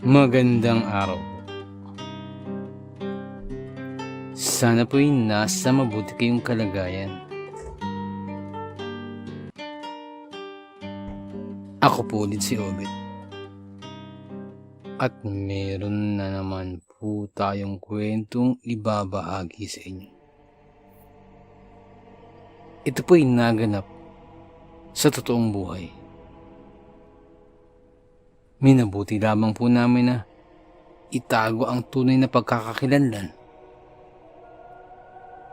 Magandang araw po. Sana po'y nasa mabuti kayong kalagayan. Ako po ulit si Obet. At meron na naman po tayong kwentong ibabahagi sa inyo. Ito po'y naganap sa totoong buhay. Minabuti lamang po namin na itago ang tunay na pagkakakilanlan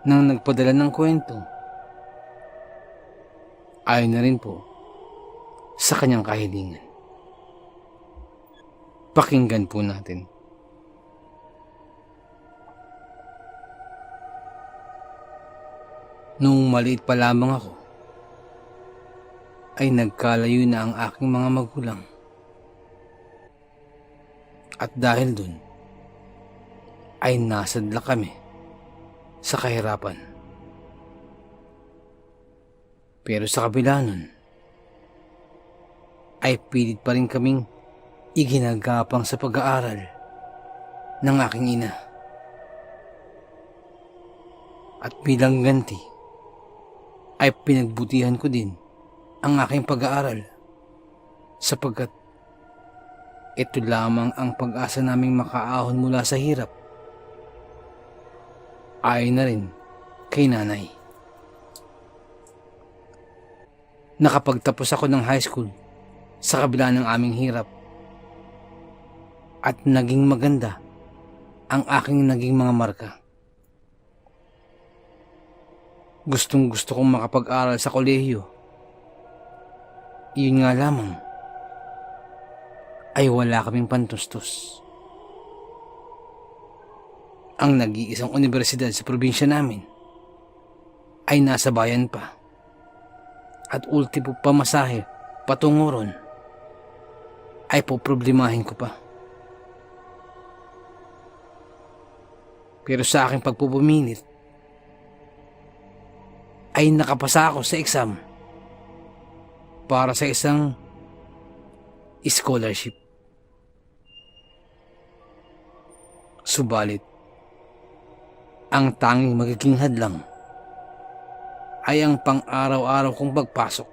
ng nagpadala ng kwento. Ayon na rin po sa kanyang kahilingan. Pakinggan po natin. Noong maliit pa lamang ako, ay nagkalayo na ang aking mga magulang. At dahil dun, ay nasadla kami sa kahirapan. Pero sa kabila nun, ay pilit pa rin kaming iginagapang sa pag-aaral ng aking ina. At bilang ganti, ay pinagbutihan ko din ang aking pag-aaral sapagkat ito lamang ang pag-asa naming makaahon mula sa hirap. Ayon na rin kay nanay. Nakapagtapos ako ng high school sa kabila ng aming hirap. At naging maganda ang aking naging mga marka. Gustong gusto kong makapag-aral sa kolehiyo. Iyon nga lamang ay wala kaming pantustos. Ang nag-iisang universidad sa probinsya namin ay nasa bayan pa. At ultimo pamasahe patungo ron ay poproblemahin ko pa. Pero sa aking pagpupumilit ay nakapasa ako sa exam para sa isang scholarship. Subalit, ang tanging magiging hadlang ay ang pang-araw-araw kong pagpasok.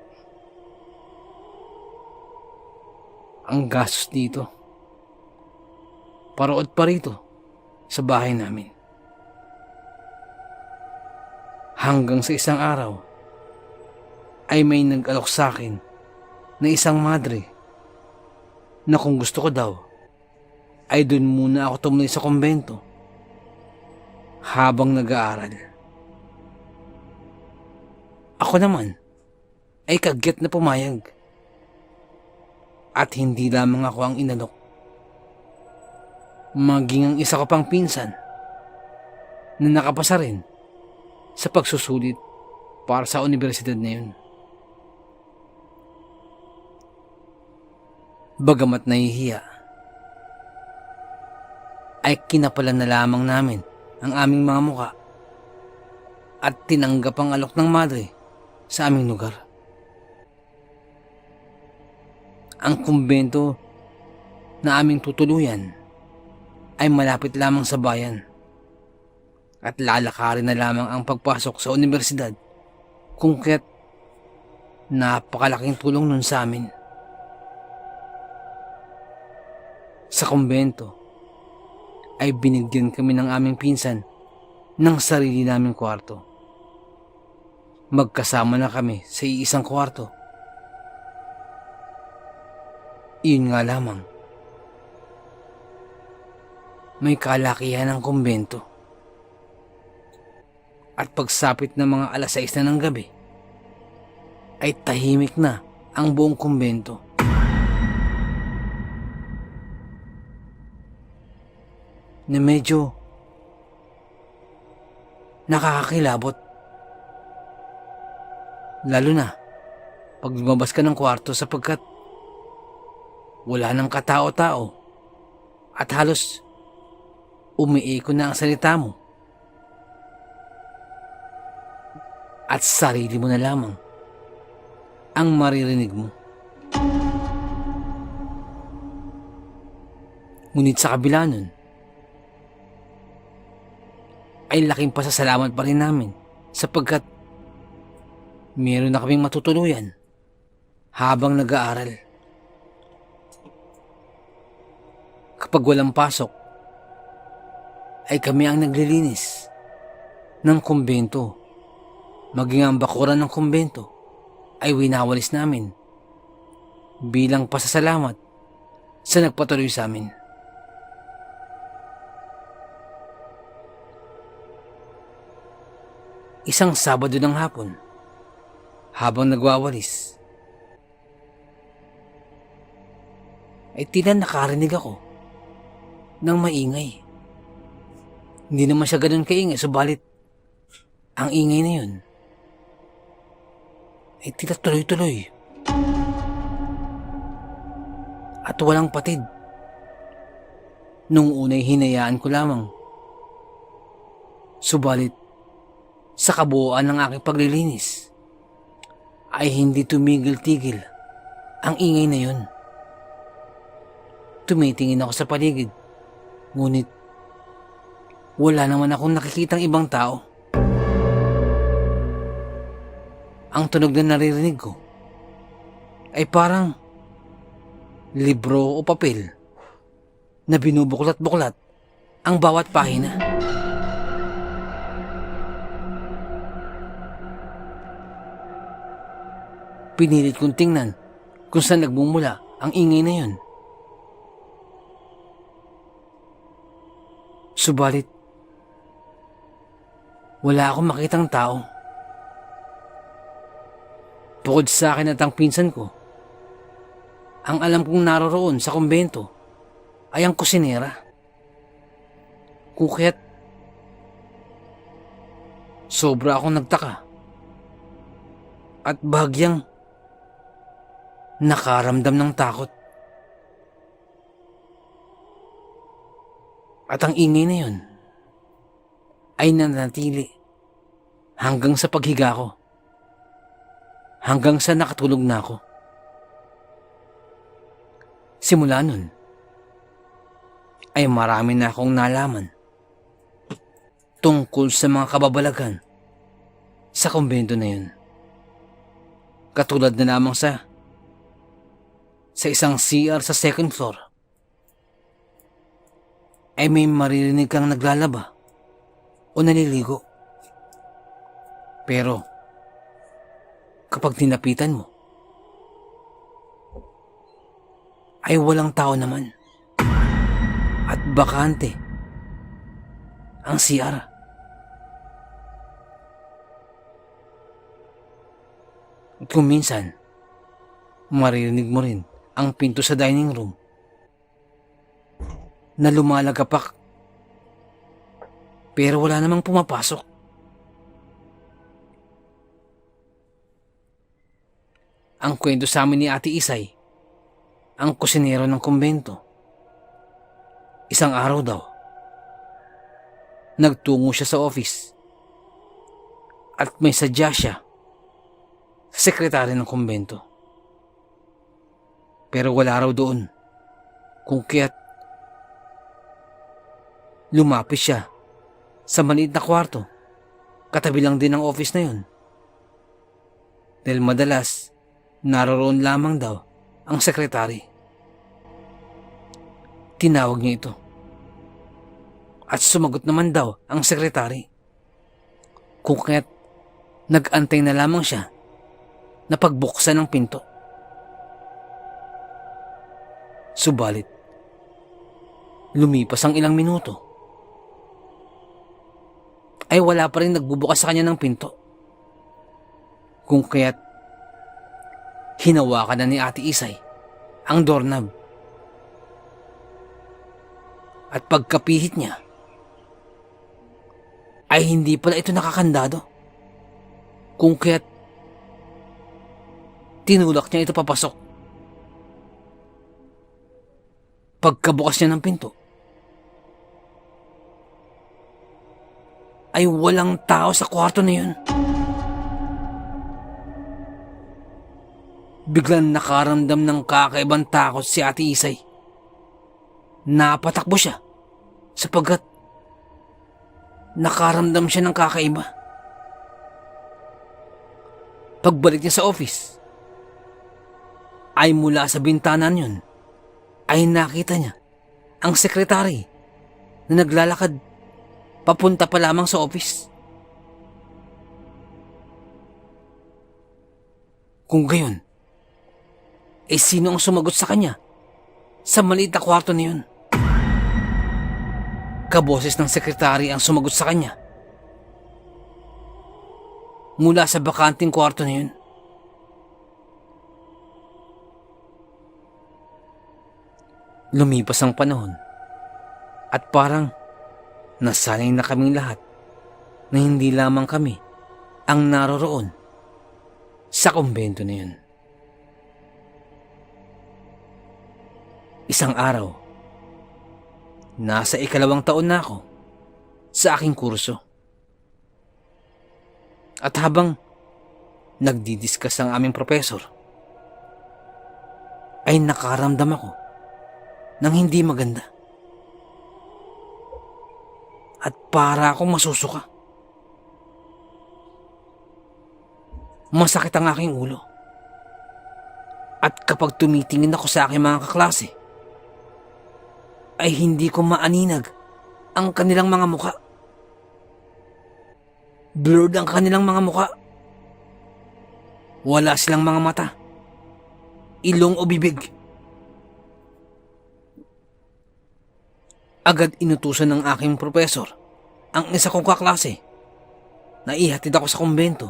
Ang gastos dito, parood pa rito sa bahay namin. Hanggang sa isang araw ay may nag-alok sa akin na isang madre na kung gusto ko daw ay dun muna ako tumuloy sa kumbento habang nag-aaral. Ako naman ay kagyat na pumayag. At hindi lamang ako ang inalok. Maging ang isa ko pang pinsan na nakapasa rin sa pagsusulit para sa universidad na yun. Bagamat nahihiya, ay kinapalan na lamang namin ang aming mga muka at tinanggap ang alok ng madre sa aming lugar. Ang kumbento na aming tutuluyan ay malapit lamang sa bayan at lalakarin na lamang ang pagpasok sa universidad kung kaya't napakalaking tulong nun sa amin. Sa kumbento ay binigyan kami ng aming pinsan ng sarili naming kwarto. Magkasama na kami sa iisang kwarto. Iyon nga lamang, may kalakihan ng kumbento. At pagsapit ng mga alas 6 na ng gabi, ay tahimik na ang buong kumbento. Na medyo nakakakilabot. Lalo na pag lumabas ka ng kwarto sapagkat wala nang katao-tao at halos umiiko na ang salita mo. At sarili mo na lamang ang maririnig mo. Ngunit sa kabila nun, ay laking pasasalamat pa rin namin sapagkat meron na kaming matutuluyan habang nag-aaral. Kapag walang pasok, ay kami ang naglilinis ng kumbento. Maging ang bakuran ng kumbento ay winawalis namin bilang pasasalamat sa nagpatuloy sa amin. Isang Sabado ng hapon, habang nagwawalis, ay tila nakarinig ako ng maingay. Hindi naman siya ganun kaingay, subalit ang ingay na yun ay tila tuloy-tuloy at walang patid. Nung unay hinayaan ko lamang, subalit sa kabuuan ng aking paglilinis ay hindi tumigil-tigil ang ingay na yun. Tumitingin ako sa paligid, ngunit wala naman akong nakikitang ibang tao. Ang tunog na naririnig ko ay parang libro o papel na binubuklat-buklat ang bawat pahina. Pinilit kong tingnan kung saan nagmumula ang ingay na yun. Subalit, wala akong makitang tao. Bukod sa akin at ang pinsan ko, ang alam kong naroroon sa kumbento ay ang kusinera. Kung kaya't sobra akong nagtaka at bahagyang nakaramdam ng takot. At ang ingay na yun ay nanatili hanggang sa paghiga ko, hanggang sa nakatulog na ako. Simula nun, ay marami na akong nalaman tungkol sa mga kababalagan sa kumbento na yun. Katulad na lamang sa isang CR sa second floor, ay may maririnig kang naglalaba o naliligo. Pero kapag tinapitan mo, ay walang tao naman at bakante ang CR. At kung minsan, maririnig mo rin ang pinto sa dining room na lumalagapak, pero wala namang pumapasok. Ang kwento sa amin ni Ate Isay, ang kusinero ng kumbento, isang araw daw, nagtungo siya sa office at may sadya siya sa sekretary ng kumbento. Pero wala raw doon, kung kaya't lumapis siya sa maliit na kwarto, katabi lang din ang office na yun. Dahil madalas, naroroon lamang daw ang sekretary. Tinawag niya ito. At sumagot naman daw ang sekretary. Kung kaya't nag-antay na lamang siya na pagbuksan ng pinto. Subalit, lumipas ang ilang minuto, ay wala pa rin nagbubukas sa kanya ng pinto. Kung kaya't hinawakan na ni Ate Isay ang doorknob. At pagkapihit niya, ay hindi pala ito nakakandado. Kung kaya't tinulak niya ito papasok. Pagkabukas niya ng pinto, ay walang tao sa kwarto na yun. Biglang nakaramdam ng kakaibang takot si Ate Isay. napatakbo siya sapagkat nakaramdam siya ng kakaiba. Pagbalik niya sa office, ay mula sa bintana niyon ay nakita niya ang sekretary na naglalakad papunta pa lamang sa office. Kung gayon, sino ang sumagot sa kanya sa maliit na kwarto na yun? Kaboses ng sekretary ang sumagot sa kanya mula sa bakanting kwarto na yun. Lumipas ang panahon at parang nasanay na kaming lahat na hindi lamang kami ang naroroon sa kumbento na yun. Isang araw, nasa 2nd taon na ako sa aking kurso. At habang nagdidiscuss ang aming profesor, ay nakaramdam ako ng hindi maganda. At para akong masusuka. Masakit ang aking ulo. At kapag tumitingin ako sa aking mga kaklase, ay hindi ko maaninag ang kanilang mga muka. Blurred ang kanilang mga muka. Wala silang mga mata, ilong o bibig. Agad inutusan ng aking profesor ang isa kong kaklase na ihatid ako sa kumbento.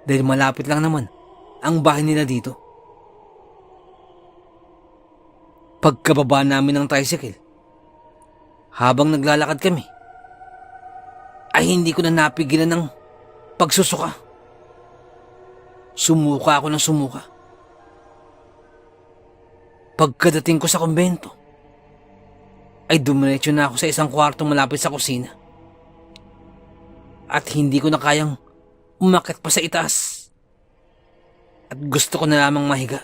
Dahil malapit lang naman ang bahay nila dito. Pagkababa namin ng tricycle, habang naglalakad kami, ay hindi ko na napigilan ng pagsusuka. Sumuka ako ng sumuka. Pagkadating ko sa kumbento, ay dumiretso na ako sa isang kwartong malapit sa kusina. At hindi ko na kayang umakyat pa sa itaas. At gusto ko na lamang mahiga.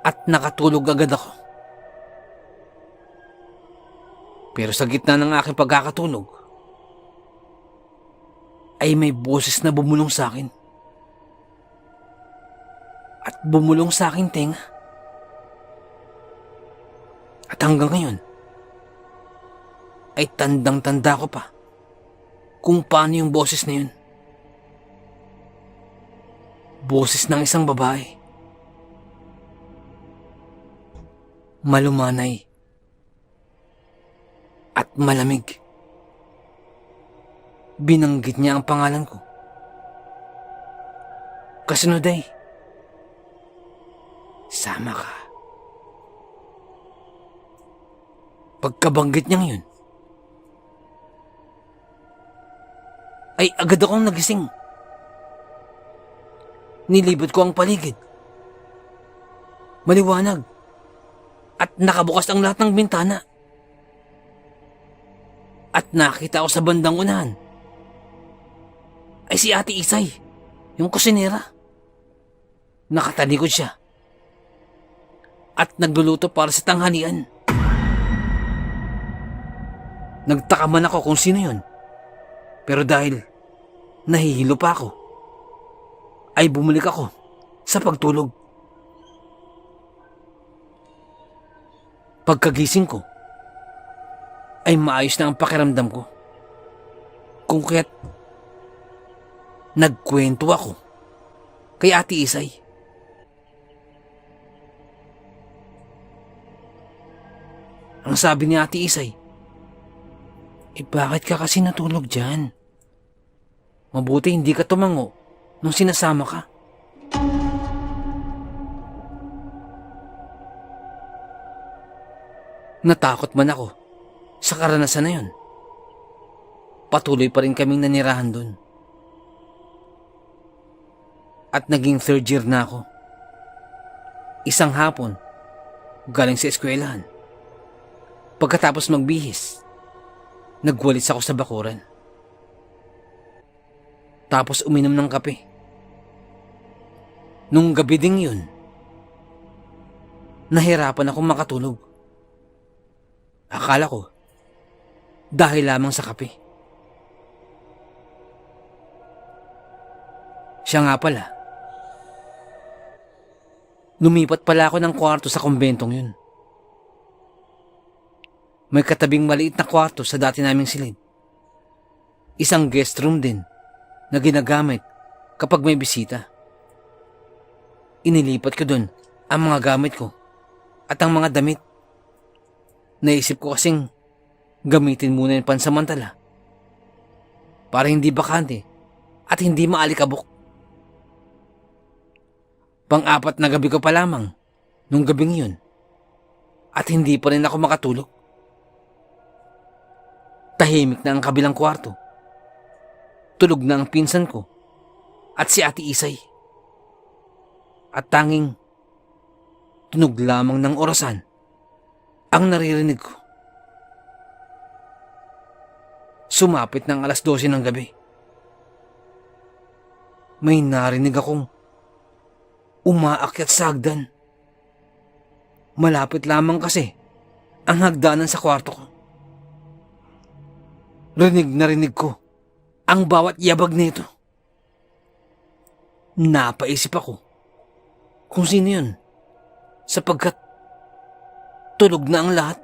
At nakatulog agad ako. Pero sa gitna ng aking pagkakatulog, ay may boses na bumulong sa akin. At bumulong sa aking tenga. At hanggang ngayon, ay tandang-tanda ko pa kung paano yung boses na yun. Boses ng isang babae. Malumanay at malamig. Binanggit niya ang pangalan ko. Kasunod ay, sama ka. Pagkabanggit niyang yun, ay agad akong nagising. Nilibot ko ang paligid. Maliwanag. At nakabukas ang lahat ng bintana. At nakita ko sa bandang unahan ay si Ate Isay, yung kusinera. Nakatalikod siya at nagluluto para sa tanghalian. Nagtaka man ako kung sino yun, pero dahil nahihilo pa ako, ay bumalik ako sa pagtulog. Pagkagising ko, ay maayos na ang pakiramdam ko. Kung kaya't nagkwento ako kay Ate Isay. Ang sabi ni Ate Isay, bakit ka kasi natulog dyan? Mabuti hindi ka tumango nung sinasama ka. Natakot man ako sa karanasan na yun. Patuloy pa rin kaming nanirahan doon. At naging 3rd year na ako. Isang hapon, galing sa eskwelahan. Pagkatapos magbihis, nagwalis ako sa bakuran. Tapos uminom ng kape. Nung gabi ding yun, nahirapan akong makatulog. Akala ko, dahil lamang sa kape. Siya nga pala, lumipat pala ako ng kwarto sa kumbentong yun. May katabing maliit na kwarto sa dati naming silid. Isang guest room din na ginagamit kapag may bisita. Inilipat ko dun ang mga gamit ko at ang mga damit. Naisip ko kasing gamitin muna yung pansamantala para hindi bakante at hindi maalikabok. Pang-apat na gabi ko pa lamang nung gabing yun at hindi pa rin ako makatulog. Tahimik na ang kabilang kwarto. Tulog na ang pinsan ko at si Ate Isay. At tanging tunog lamang ng orasan ang naririnig ko. Sumapit ng 12:00 ng gabi. May narinig akong umaakyat sa hagdan. Malapit lamang kasi ang hagdanan sa kwarto ko. Rinig na rinig ko ang bawat yabag nito. Napaisip ako kung sino yun sapagkat tulog na ang lahat.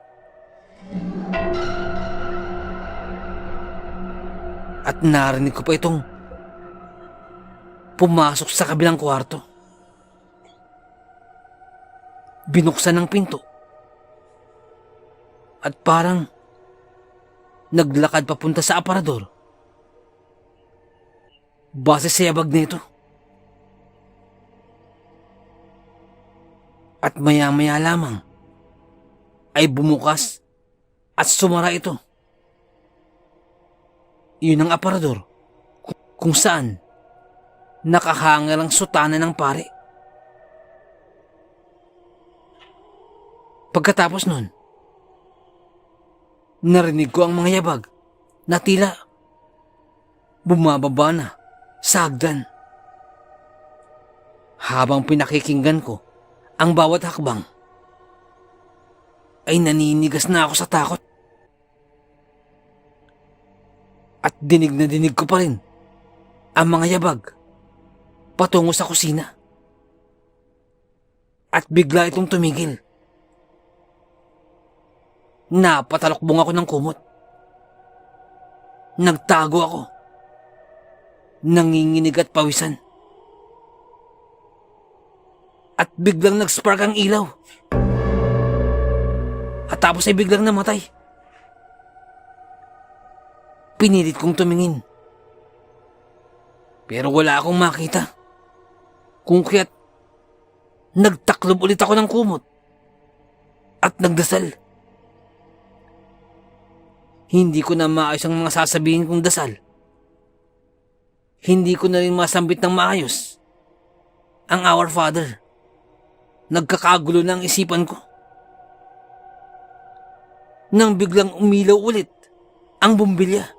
At narinig ko pa itong pumasok sa kabilang kwarto. Binuksan ang pinto at parang naglakad papunta sa aparador. Base sa yabag nito. At maya-maya lamang ay bumukas at sumara ito. Yun ang aparador kung saan nakahangal ang sutana ng pare. Pagkatapos nun, narinig ko ang mga yabag na tila bumababa na sa hagdan. Habang pinakikinggan ko ang bawat hakbang, ay naninigas na ako sa takot. At dinig na dinig ko pa rin ang mga yabag patungo sa kusina. At bigla itong tumigil. Napatalokbong ako ng kumot. Nagtago ako. Nanginginig at pawisan. At biglang nag-spark ang ilaw. At tapos ay biglang namatay. Pinilit kong tumingin. Pero wala akong makita. Kung kaya't nagtaklob ulit ako ng kumot. At nagdasal. Hindi ko na maayos ang mga sasabihin kong dasal. Hindi ko na rin masambit ng maayos ang Our Father. Nagkakagulo na ang isipan ko. Nang biglang umilaw ulit ang bumbilya.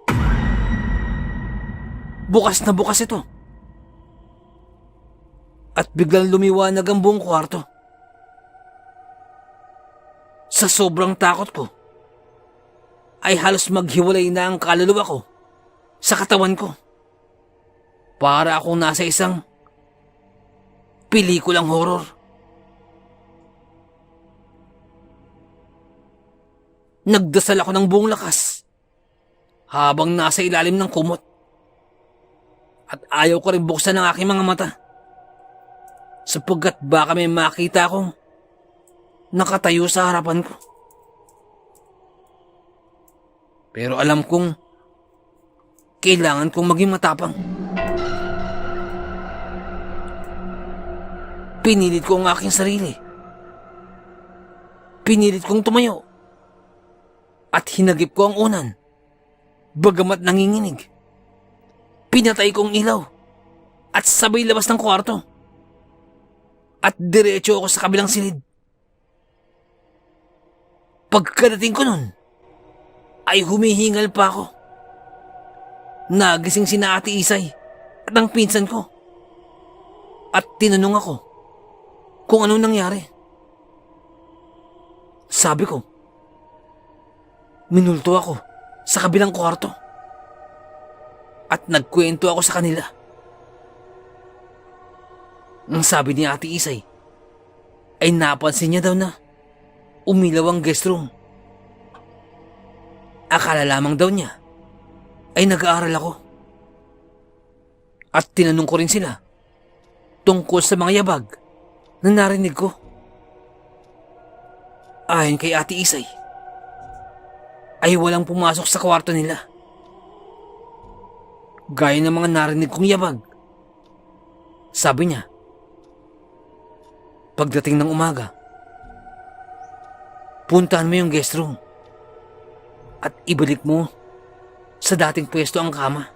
Bukas na bukas ito. At biglang lumiwanag ang buong kwarto. Sa sobrang takot ko, ay halos maghiwalay na ang kaluluwa ko sa katawan ko. Para akong nasa isang pelikulang horror. Nagdasal ako ng buong lakas habang nasa ilalim ng kumot. At ayaw ko rin buksan ang aking mga mata sapagkat baka may makita akong nakatayo sa harapan ko. Pero alam kong kailangan kong maging matapang. Pinilit ko ang aking sarili. Pinilit kong tumayo. At hinagip ko ang unan. Bagamat nanginginig. Pinatay ko ang ilaw. At sabay labas ng kwarto. At diretso ako sa kabilang silid. Pagkadating ko nun, ay humihingal pa ako. Nagising sina Ate Isay at ang pinsan ko. at tinanong ako kung ano nangyari. Sabi ko, minulto ako sa kabilang kwarto at nagkwento ako sa kanila. Ang sabi ni Ate Isay ay napansin niya daw na umilaw ang guest room. Akala lamang daw niya ay nag-aaral ako. At tinanong ko rin sila tungkol sa mga yabag na narinig ko. Ayon kay Ate Isay, ay walang pumasok sa kwarto nila. Gaya ng mga narinig kong yabag. Sabi niya, pagdating ng umaga, puntahan mo yung guest room at ibalik mo sa dating pwesto ang kama.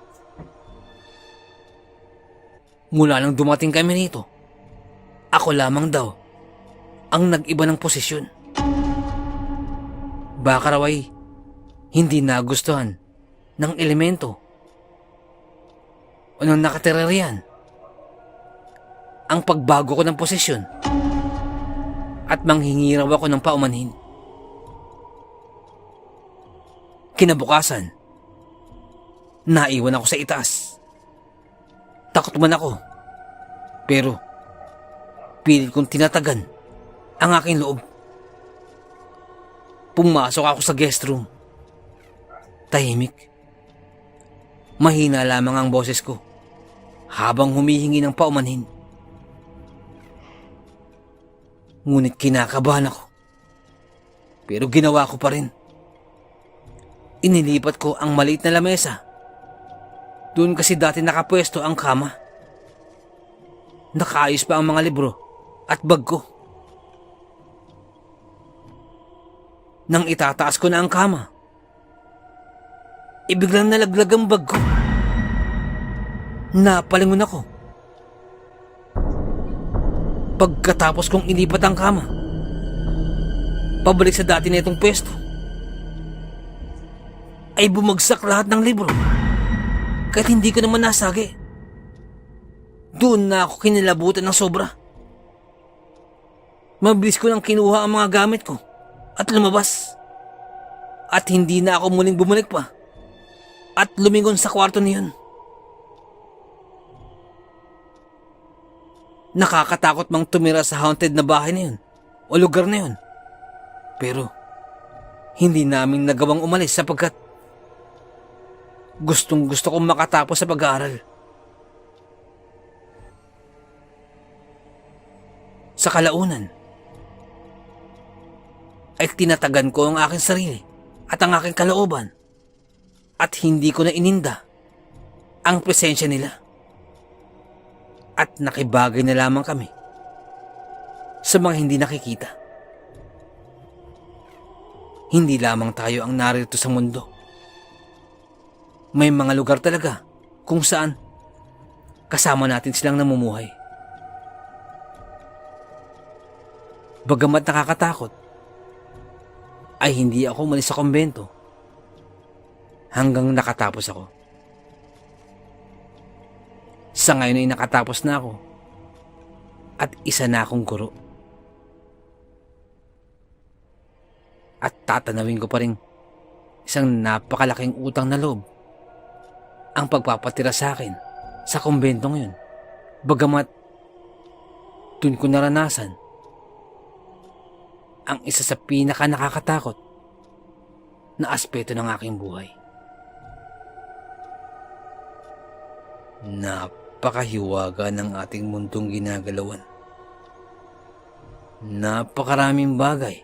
Mula nang dumating kami rito, ako lamang daw ang nag-iba ng posisyon. Baka raw ay hindi nagustuhan ng elemento o ng nakatira riyan ang pagbago ko ng posisyon at manghingi raw ako ng paumanhin. Kinabukasan, naiwan ako sa itaas. Takot man ako, pero pilit kong tinatagan ang aking loob. Pumasok ako sa guest room. Tahimik. Mahina lamang ang boses ko habang humihingi ng paumanhin. Ngunit kinakabahan ako. Pero ginawa ko pa rin. Inilipat ko ang maliit na lamesa. Doon kasi dati nakapwesto ang kama. Nakaayos pa ang mga libro at bag ko. Nang itataas ko na ang kama, ibiglang nalaglag ang bag ko. Napalingon ako. Pagkatapos kong ilipat ang kama, pabalik sa dati na itong pwesto, ay bumagsak lahat ng libro. Kahit hindi ko naman nasagi. Doon na ako kinilabutan ng sobra. Mabilis ko nang kinuha ang mga gamit ko at lumabas. At hindi na ako muling bumalik pa at lumingon sa kwarto niyon. Nakakatakot mang tumira sa haunted na bahay na yun o lugar na yun. Pero hindi namin nagawang umalis sapagkat gustong-gusto kong makatapos sa pag-aaral. Sa kalaunan, ay tinatagan ko ang aking sarili at ang aking kalooban at hindi ko na ininda ang presensya nila. At nakibagay na lamang kami sa mga hindi nakikita. Hindi lamang tayo ang narito sa mundo. May mga lugar talaga kung saan kasama natin silang namumuhay. Bagamat nakakatakot, ay hindi ako umalis sa kumbento hanggang nakatapos ako. Sa ngayon ay nakatapos na ako at isa na akong guro. At tatanawin ko pa rin isang napakalaking utang na loob ang pagpapatira sa akin sa kumbento ngayon. Bagamat dun ko naranasan ang isa sa pinaka nakakatakot na aspeto ng aking buhay. Napakahiwaga ng ating mundong ginagalawan. Napakaraming bagay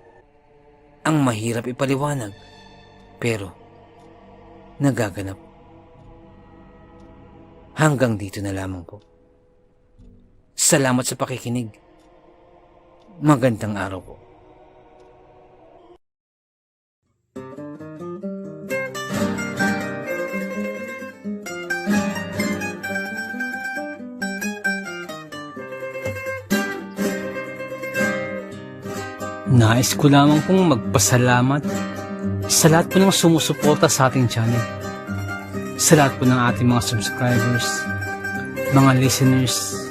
ang mahirap ipaliwanag pero nagaganap. Hanggang dito na lamang po. Salamat sa pakikinig. Magandang araw po. Nais ko lamang pong magpasalamat sa lahat po ng sumusuporta sa ating channel. Sa lahat po ng ating mga subscribers, mga listeners,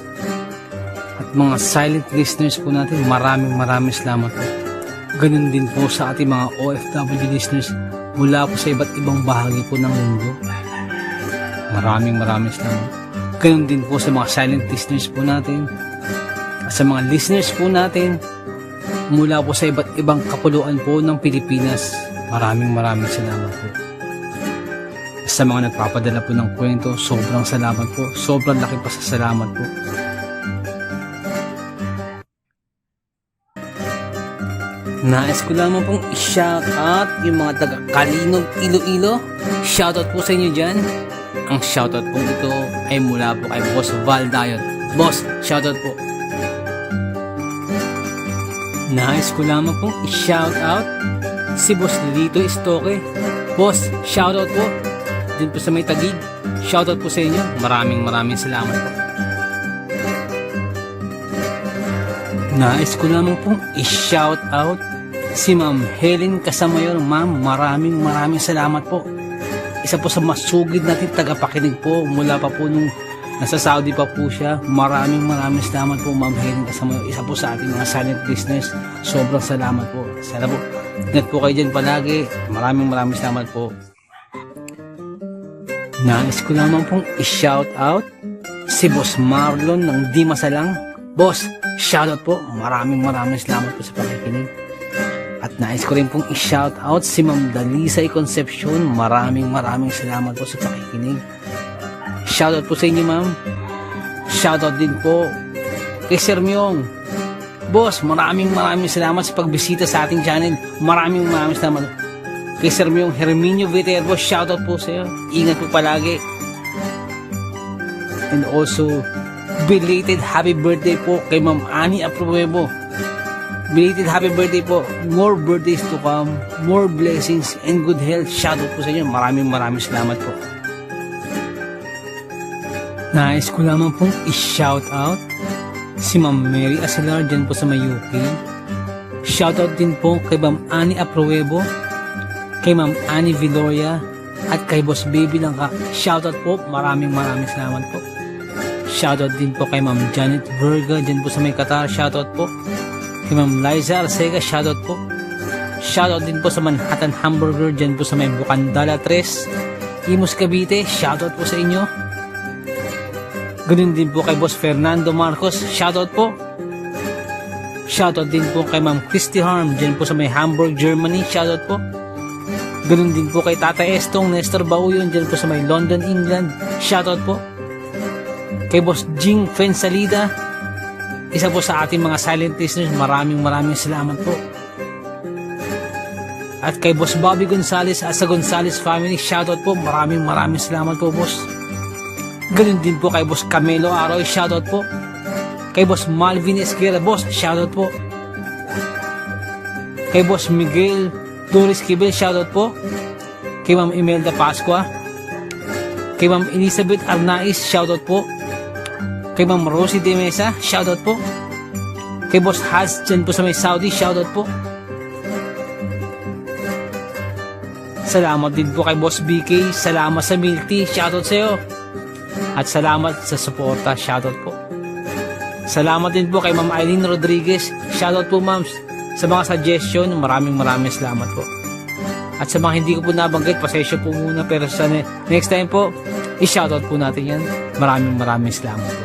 At mga silent listeners po natin, maraming salamat po. Ganun din po sa ating mga OFW listeners mula po sa iba't ibang bahagi po ng mundo. Maraming salamat. Ganun din po sa mga silent listeners po natin. At sa mga listeners po natin mula po sa iba't ibang kapuluan po ng Pilipinas. Maraming salamat po. Sa mga nagpapadala po ng kwento, sobrang salamat po. Sobrang laki pa sa salamat po. Nais ko lamang pong i-shout out yung mga taga Kalinog, Iloilo. Shoutout po sa inyo dyan. Ang shoutout po ito ay mula po kay Boss Val Dayot. Boss, shoutout po. Nais ko lamang pong i-shout out si Boss Lito Estoque. Boss, shoutout po. Din po sa may Taguig. Shoutout po sa inyo. Maraming salamat po. Nais ko lamang pong i-shout out si Ma'am Helen Casamayor. Ma'am, maraming salamat po. Isa po sa masugid natin tagapakinig po mula pa po nung nasa Saudi pa po siya. Maraming salamat po, Ma'am Helen Casamayor. Isa po sa ating mga silent listeners. Sobrang salamat po. Sana po, ingat po kayo dyan palagi. Maraming salamat po. Nais ko lamang pong i-shout out si Boss Marlon ng Di Masalang. Boss, shoutout po. Maraming salamat po sa pakikinig. At nais ko rin pong i-shout out si Ma'am Dalisay Concepcion. Maraming salamat po sa pakikinig. Shoutout po sa inyo, ma'am. Shoutout din po kay Sir Myong. Boss, maraming salamat sa pagbisita sa ating channel. Maraming salamat. Kay Sir Myong Herminio Viterbo, shoutout po sa iyo. Ingat po palagi. And also, belated happy birthday po kay Ma'am Annie Apruebo. Belated happy birthday po. More birthdays to come. More blessings and good health. Shoutout po sa inyo. Maraming salamat po. Nais ko lamang pong i-shout out si Ma'am Mary Asilar dyan po sa may UK. Shoutout din po kay Ma'am Annie Apruebo, kay Ma'am Annie Viloria, at kay Boss Baby Langka. Shoutout po. Maraming salamat po. Shoutout din po kay Ma'am Janet Verga dyan po sa may Qatar. Shoutout po. Kay Ma'am Liza Arcega, shoutout po. Shoutout din po sa Manhattan Hamburger dyan po sa may Bukandala 3, Imus Cavite. Shoutout po sa inyo. Ganun din po kay Boss Fernando Marcos. Shoutout po. Shoutout din po kay Ma'am Christy Harm dyan po sa may Hamburg, Germany. Shoutout po. Ganun din po kay Tata Estong Nestor Bauyon dyan po sa may London, England. Shoutout po. Kay Boss Jing Fensalida, isa po sa ating mga silent listeners. Maraming salamat po. At kay Boss Bobby Gonzales at sa Gonzales family, shoutout po. Maraming salamat po, boss. Ganun din po kay Boss Camelo Aroy, shoutout po. Kay Boss Malvin Esquera, boss, shoutout po. Kay Boss Miguel Doris Kibel, shoutout po. Kay Ma'am Imelda Pascua. Kay Ma'am Elizabeth Arnaiz, shoutout po. Kay Ma'am Rosie De Mesa, shoutout po. Kay Boss Haz dyan po sa may Saudi, shoutout po. Salamat din po kay Boss BK. Salamat sa milk tea, shoutout sa iyo. At salamat sa suporta, shoutout po. Salamat din po kay Ma'am Eileen Rodriguez. Shoutout po, ma'am, sa mga suggestion. Maraming salamat po. At sa mga hindi ko po nabanggit, pasensya po muna. Pero sa next time po, i-shoutout po natin yan. Maraming salamat po.